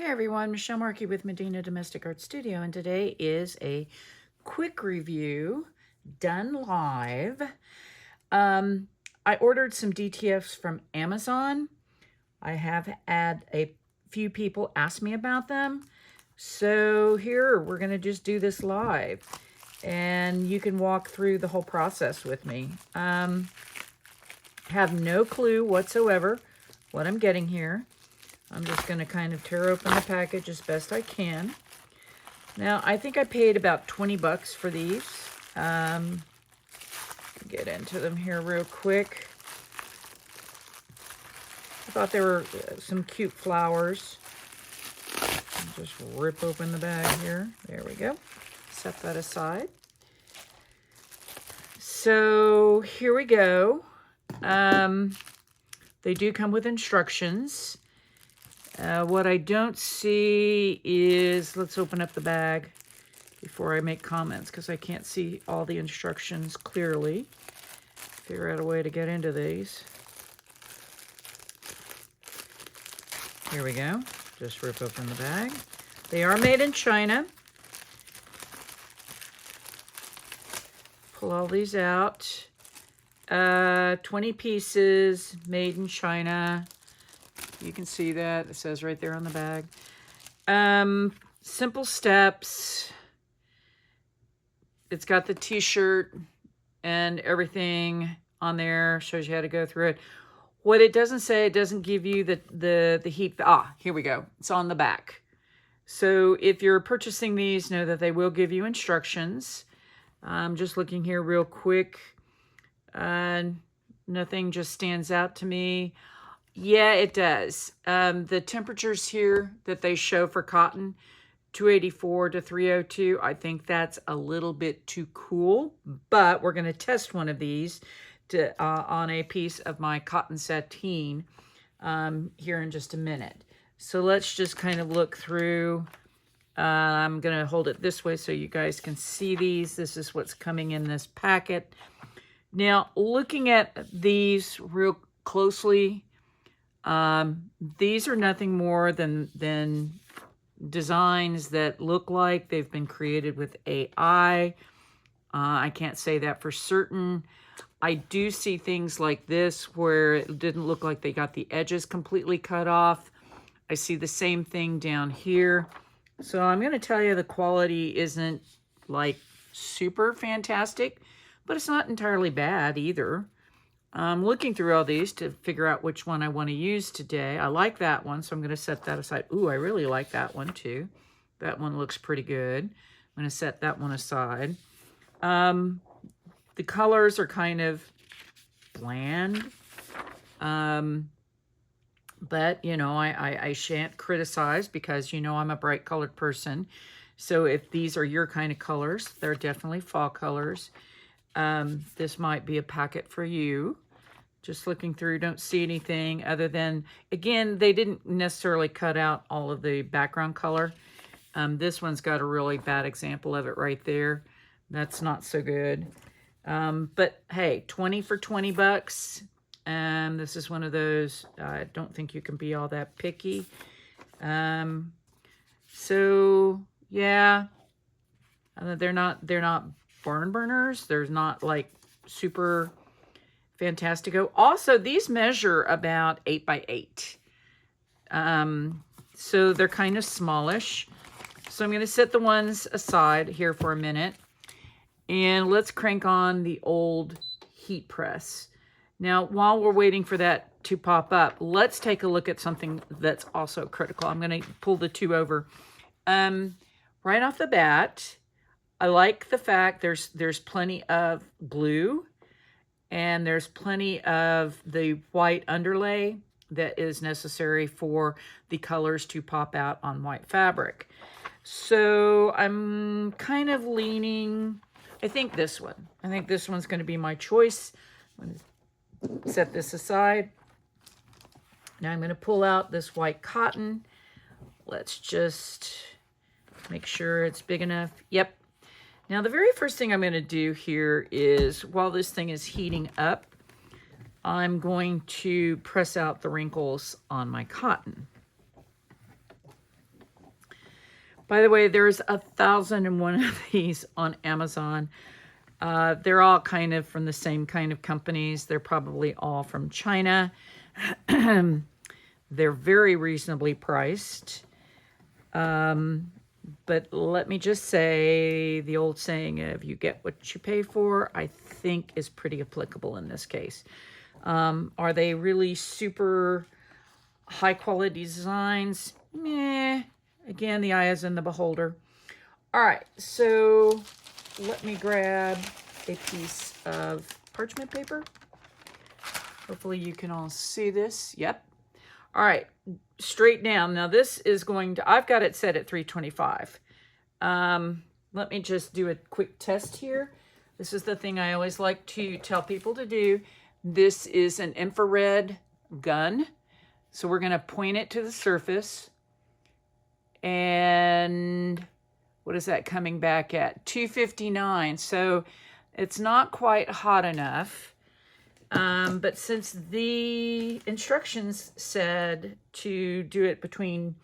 everyone, Michelle Markey with Medina Domestic Art Studio, and today is a quick review done live. I ordered some DTFs from Amazon. I have had a few people ask me about them, so here we're going to just do this live, and you can walk through the whole process with me. Have no clue whatsoever what I'm getting here. I'm just going to kind of tear open the package as best I can. Now, I think I paid about 20 bucks for these. Get into them here real quick. I thought there were some cute flowers. I'll just rip open the bag here. There we go. Set that aside. So here we go. They do come with instructions. What I don't see is, let's open up the bag before I make comments because I can't see all the instructions clearly. Figure out a way to get into these. Here we go. Just rip open the bag. They are made in China. Pull all these out. 20 pieces, made in China. You can see that. It says right there on the bag. Simple steps. It's got the t-shirt and everything on there. Shows you how to go through it. What it doesn't say, it doesn't give you the heat. Here we go. It's on the back. So if you're purchasing these, know that they will give you instructions. I'm just looking here real quick. Nothing just stands out to me. Yeah, it does. The temperatures here that they show for cotton, 284 to 302, I think that's a little bit too cool, but we're going to test one of these on a piece of my cotton sateen here in just a minute. So let's just kind of look through. I'm going to hold it this way so you guys can see these. This is what's coming in this packet. Now, looking at these real closely, these are nothing more than designs that look like they've been created with AI. I can't say that for certain. I do see things like this where it didn't look like they got the edges completely cut off. I see the same thing down here. So I'm going to tell you the quality isn't like super fantastic, but it's not entirely bad either. I'm looking through all these to figure out which one I want to use today. I like that one, so I'm going to set that aside. Ooh, I really like that one too. That one looks pretty good. I'm going to set that one aside. The colors are kind of bland. But, you know, I shan't criticize because, you know, I'm a bright colored person. So if these are your kind of colors, they're definitely fall colors. This might be a packet for you. Just looking through, don't see anything other than, again, they didn't necessarily cut out all of the background color. This one's got a really bad example of it right there. That's not so good. But hey, 20 for 20 bucks. This is one of those, I don't think you can be all that picky. So yeah, they're not barn burners. There's not like super fantastico. Also, these measure about 8 by 8. So they're kind of smallish. So I'm going to set the ones aside here for a minute. And let's crank on the old heat press. Now, while we're waiting for that to pop up, let's take a look at something that's also critical. I'm going to pull the two over. Right off the bat, I like the fact there's plenty of glue and there's plenty of the white underlay that is necessary for the colors to pop out on white fabric. So I'm kind of leaning, I think this one. I think this one's going to be my choice. I'm going to set this aside. Now I'm going to pull out this white cotton. Let's just make sure it's big enough. Yep. Now, the very first thing I'm going to do here is, while this thing is heating up, I'm going to press out the wrinkles on my cotton. By the way, there's 1,001 of these on Amazon. They're all kind of from the same kind of companies. They're probably all from China. They're very reasonably priced. But let me just say, the old saying of you get what you pay for, I think is pretty applicable in this case. Are they really super high quality designs? Meh. Again, the eye is in the beholder. All right, so let me grab a piece of parchment paper. Hopefully you can all see this. Yep. All right, straight down. Now this is going to, I've got it set at 325. Let me just do a quick test here. This is the thing I always like to tell people to do. This is an infrared gun. So we're gonna point it to the surface. And what is that coming back at? 259. So it's not quite hot enough. But since the instructions said to do it between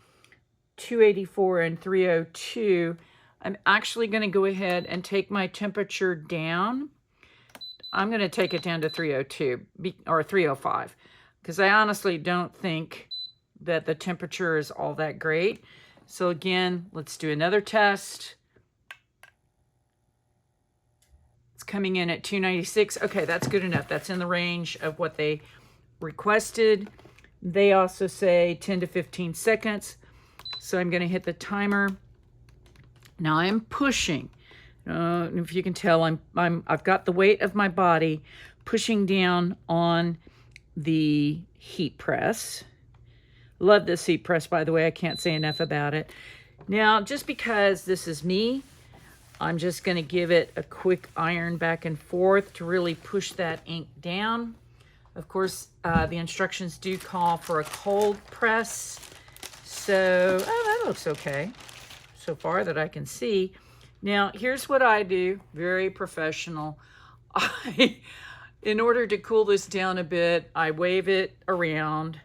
284 and 302, I'm actually going to go ahead and take my temperature down. I'm going to take it down to 302 or 305 because I honestly don't think that the temperature is all that great. So again, let's do another test. It's coming in at 296. Okay, that's good enough. That's in the range of what they requested. They also say 10 to 15 seconds. So I'm going to hit the timer. Now I'm pushing. If you can tell, I've got the weight of my body pushing down on the heat press. Love this heat press, by the way. I can't say enough about it. Now, just because this is me, I'm just going to give it a quick iron back and forth to really push that ink down. Of course, the instructions do call for a cold press. So, oh, that looks okay so far that I can see. Now, here's what I do. Very professional. In order to cool this down a bit, I wave it around.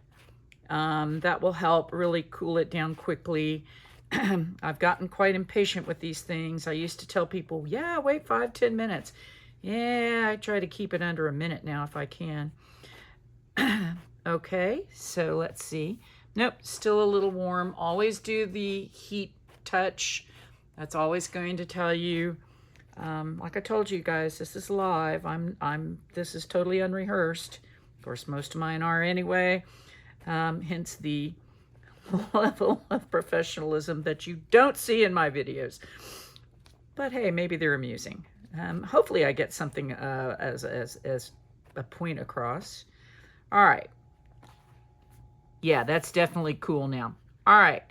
That will help really cool it down quickly. I've gotten quite impatient with these things. I used to tell people, yeah, wait 5-10 minutes. Yeah, I try to keep it under a minute now if I can. Okay, so let's see. Nope, still a little warm. Always do the heat touch. That's always going to tell you. Like I told you guys, this is live. This is totally unrehearsed. Of course, most of mine are anyway. Hence the level of professionalism that you don't see in my videos. But hey, maybe they're amusing. Hopefully I get something as a point across. All right. Yeah, that's definitely cool now. All right.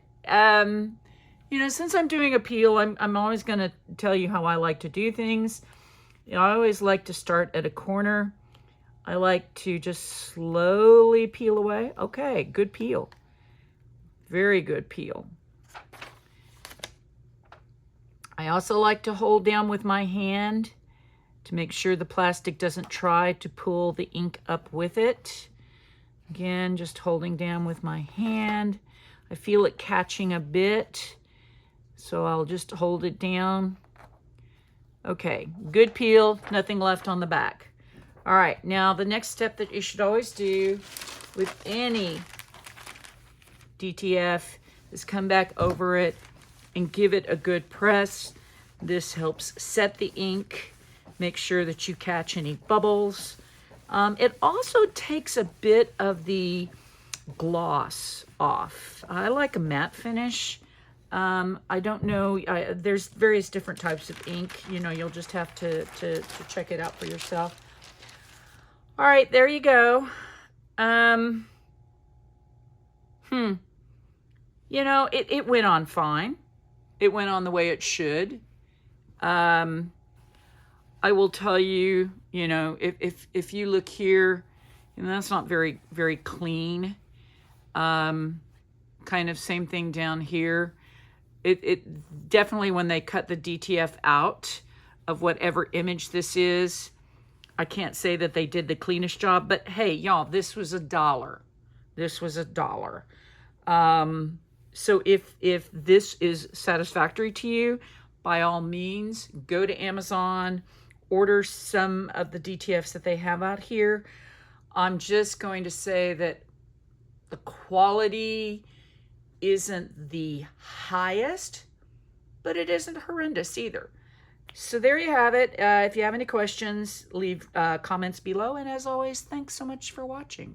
You know, since I'm doing a peel, I'm always going to tell you how I like to do things. You know, I always like to start at a corner. I like to just slowly peel away. Okay, good peel. Very good peel. I also like to hold down with my hand to make sure the plastic doesn't try to pull the ink up with it. Again, just holding down with my hand. I feel it catching a bit, so I'll just hold it down. Okay, good peel, nothing left on the back. All right, now the next step that you should always do with any DTF is come back over it and give it a good press. This helps set the ink, make sure that you catch any bubbles. It also takes a bit of the gloss off. I like a matte finish. I don't know, there's various different types of ink. You know, you'll just have to check it out for yourself. All right, there you go. You know, it went on fine. It went on the way it should. I will tell you, you know, if you look here, you know, that's not very, very clean. Kind of same thing down here. It definitely, when they cut the DTF out of whatever image this is, I can't say that they did the cleanest job, but hey, y'all, this was $1. This was $1. So if this is satisfactory to you, by all means, go to Amazon, order some of the DTFs that they have out here. I'm just going to say that the quality isn't the highest, but it isn't horrendous either. So there you have it. If you have any questions, leave comments below. And as always, thanks so much for watching.